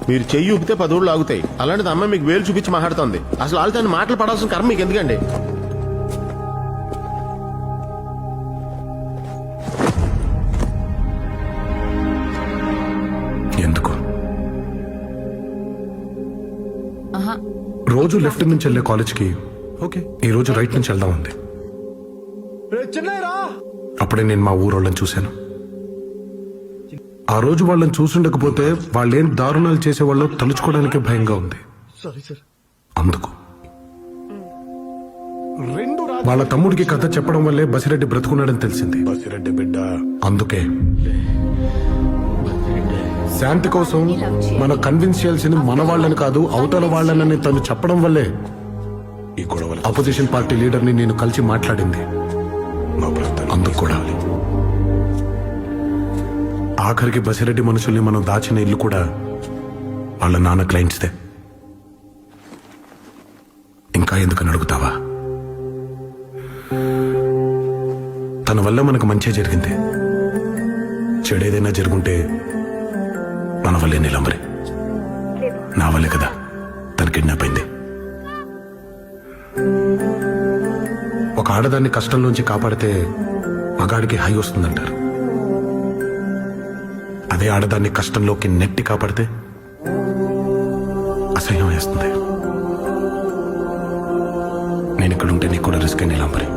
మీరు చెయ్యి ఊపితే 10 ఊళ్ళు ఆగుతాయి. అలాంటిది అమ్మాయి మీకు వేలు చూపించి మాట్లాడుతోంది. అసలు వాళ్ళతో మాటలు పడాల్సిన కర్మ మీకు ఎందుకండి? ఎందుకు ఆహా, రోజు లెఫ్ట్ నుంచి వెళ్ళే కాలేజ్కి ఓకే ఈ రోజు రైట్ నుంచి వెళ్దాం ఉంది. అప్పుడే నేను మా ఊరోళ్ళని చూశాను. ఆ రోజు వాళ్ళని చూసుండకపోతే వాళ్ళేం దారుణాలు చేసేవాళ్ళో తలుచుకోవడానికి భయంగా ఉంది. అందుకు వాళ్ళ తమ్ముడికి కథ చెప్పడం వల్లే బసిరెడ్డి బ్రతుకున్నాడని తెలిసింది. బసిరెడ్డి బిడ్డ అందుకే శాంతి కోసం మనం కన్విన్స్ చేయాల్సింది మన వాళ్ళని కాదు అవతల వాళ్ళని తను చెప్పడం వల్లే ఈ గొడవలు అపోజిషన్ పార్టీ లీడర్ని నేను కలిసి మాట్లాడింది. మా ప్రాంతాన్ని అందుకు కూడా ఆఖరికి బసిరెడ్డి మనుషుల్ని మనం దాచిన ఇల్లు కూడా వాళ్ళ నాన్న క్లయింట్స్దే. ఇంకా ఎందుకని అడుగుతావా? తన వల్ల మనకు మంచి జరిగింది. చెడేదైనా జరుగుంటే మన వల్లే నీలంబరి. నా వల్లే కదా తన కిడ్నాప్ అయింది. ఒక ఆడదాన్ని కష్టంలోంచి కాపాడితే మగాడికి హై వస్తుందంటారు. అదే ఆడదాన్ని కష్టంలోకి నెట్టి కాపాడితే అసహ్యం వేస్తుంది. నేను ఇక్కడ ఉంటే నీకు కూడా రిస్క్ నీలంబరి.